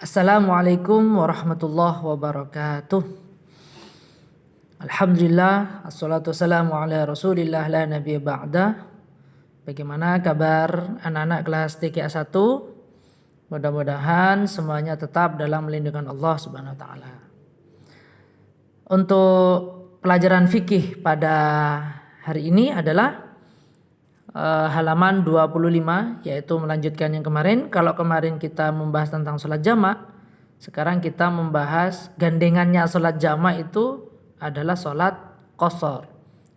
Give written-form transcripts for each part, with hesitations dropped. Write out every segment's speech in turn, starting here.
Assalamualaikum warahmatullahi wabarakatuh. Alhamdulillah, assalatu wassalamu ala rasulillah la nabiyya ba'da. Bagaimana kabar anak-anak kelas TKA 1? Mudah-mudahan semuanya tetap dalam lindungan Allah Subhanahu wa taala. Untuk pelajaran fikih pada hari ini adalah halaman 25, yaitu melanjutkan yang kemarin. Kalau kemarin kita membahas tentang sholat jamak, sekarang kita membahas gandengannya sholat jamak itu adalah sholat qashar.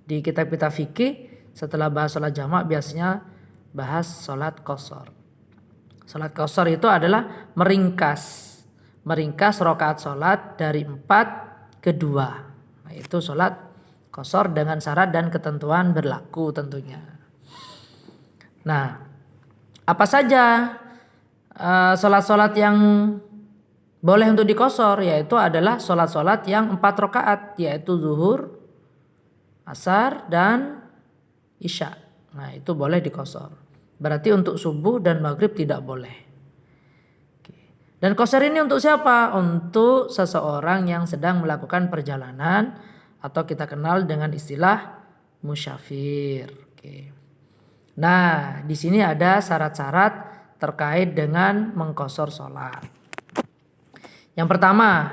Di kitab-kitab fikih setelah bahas sholat jamak biasanya bahas sholat qashar. Sholat qashar itu adalah meringkas rakaat sholat dari 4 ke 2. Nah, itu sholat qashar dengan syarat dan ketentuan berlaku tentunya. Nah, apa saja sholat-sholat yang boleh untuk diqashar, yaitu adalah sholat-sholat yang 4 rakaat, yaitu zuhur, asar, dan isya. Nah, itu boleh diqashar. Berarti untuk subuh dan maghrib tidak boleh. Dan qashar ini untuk siapa? Untuk seseorang yang sedang melakukan perjalanan atau kita kenal dengan istilah musyafir. Nah, di sini ada syarat-syarat terkait dengan mengqashar sholat. Yang pertama,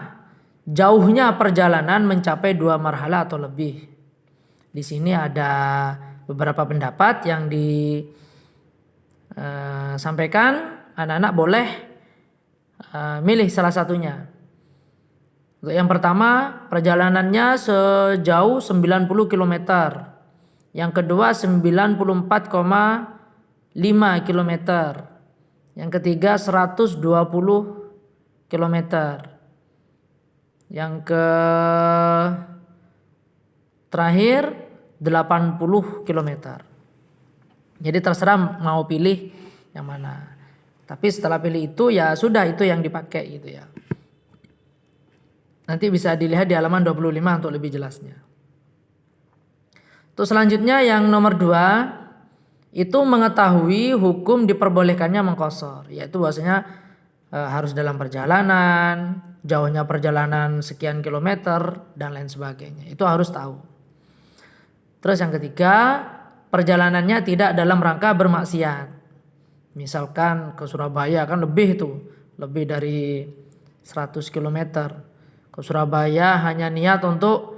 jauhnya perjalanan mencapai 2 marhalah atau lebih. Di sini ada beberapa pendapat yang disampaikan. Anak-anak boleh milih salah satunya. Untuk yang pertama, perjalanannya sejauh 90 km. Yang kedua 94,5 km. Yang ketiga 120 km. Yang terakhir 80 km. Jadi terserah mau pilih yang mana. Tapi setelah pilih itu ya sudah, itu yang dipakai gitu ya. Nanti bisa dilihat di halaman 25 untuk lebih jelasnya. Terus selanjutnya yang nomor 2 itu mengetahui hukum diperbolehkannya mengqashar, yaitu bahwasanya harus dalam perjalanan, jauhnya perjalanan sekian kilometer dan lain sebagainya. Itu harus tahu. Terus yang ketiga, perjalanannya tidak dalam rangka bermaksiat. Misalkan ke Surabaya kan lebih dari 100 km. Ke Surabaya hanya niat untuk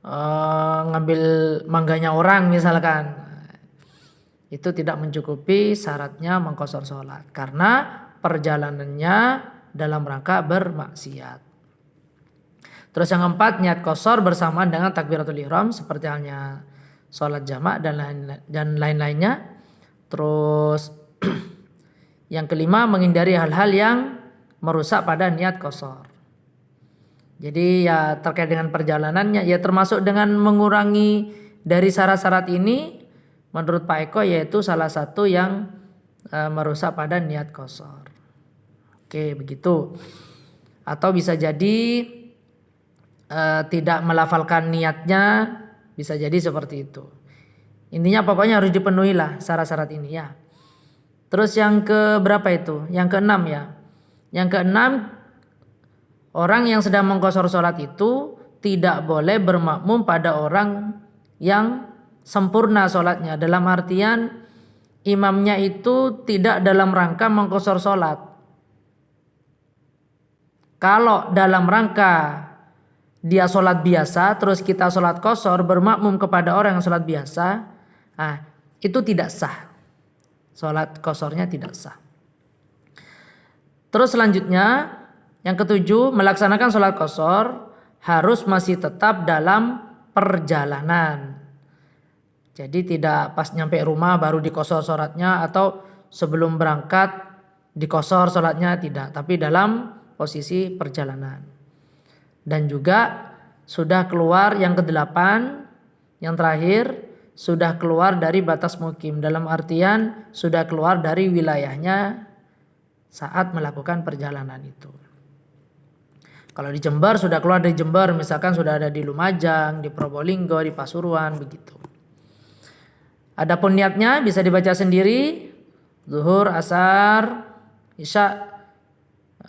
ngambil mangganya orang misalkan, itu tidak mencukupi syaratnya mengqashar sholat karena perjalanannya dalam rangka bermaksiat. Terus yang keempat, niat qashar bersamaan dengan takbiratul ihram seperti halnya sholat jamak dan lain-lainnya. Terus yang kelima, menghindari hal-hal yang merusak pada niat qashar. Jadi ya terkait dengan perjalanannya ya termasuk dengan mengurangi dari syarat-syarat ini menurut Pak Eko, yaitu salah satu yang merusak pada niat qashar. Oke, begitu. Atau bisa jadi tidak melafalkan niatnya, bisa jadi seperti itu. Intinya pokoknya harus dipenuhi lah syarat-syarat ini ya. Terus yang ke berapa itu? Yang keenam ya. Yang keenam, orang yang sedang mengqashar sholat itu tidak boleh bermakmum pada orang yang sempurna sholatnya. Dalam artian imamnya itu tidak dalam rangka mengqashar sholat. Kalau dalam rangka dia sholat biasa, terus kita sholat qashar bermakmum kepada orang yang sholat biasa, itu tidak sah. Sholat qasharnya tidak sah. Terus selanjutnya, yang ketujuh, melaksanakan sholat qashar harus masih tetap dalam perjalanan. Jadi tidak pas nyampe rumah baru diqashar sholatnya, atau sebelum berangkat diqashar sholatnya, tidak. Tapi dalam posisi perjalanan. Dan juga sudah keluar yang kedelapan, yang terakhir, sudah keluar dari batas mukim. Dalam artian sudah keluar dari wilayahnya saat melakukan perjalanan itu. Kalau di Jember sudah keluar dari Jember, misalkan sudah ada di Lumajang, di Probolinggo, di Pasuruan, begitu. Adapun niatnya bisa dibaca sendiri, zuhur, asar, isya,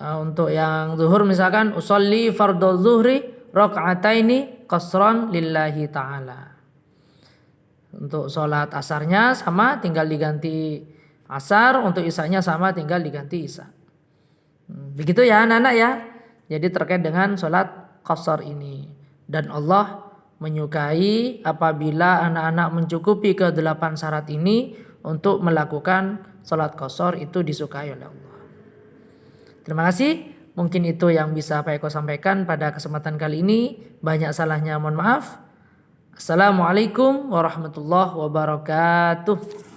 Untuk yang zuhur misalkan usolli fardhu zuhri rakaataini qasran lillahi ta'ala. Untuk sholat asarnya sama tinggal diganti asar, untuk isanya sama tinggal diganti isya. Begitu ya anak-anak ya. Jadi terkait dengan sholat qasar ini. Dan Allah menyukai apabila anak-anak mencukupi ke-8 syarat ini untuk melakukan sholat qasar, itu disukai oleh Allah. Terima kasih. Mungkin itu yang bisa Pak Eko sampaikan pada kesempatan kali ini. Banyak salahnya mohon maaf. Assalamualaikum warahmatullahi wabarakatuh.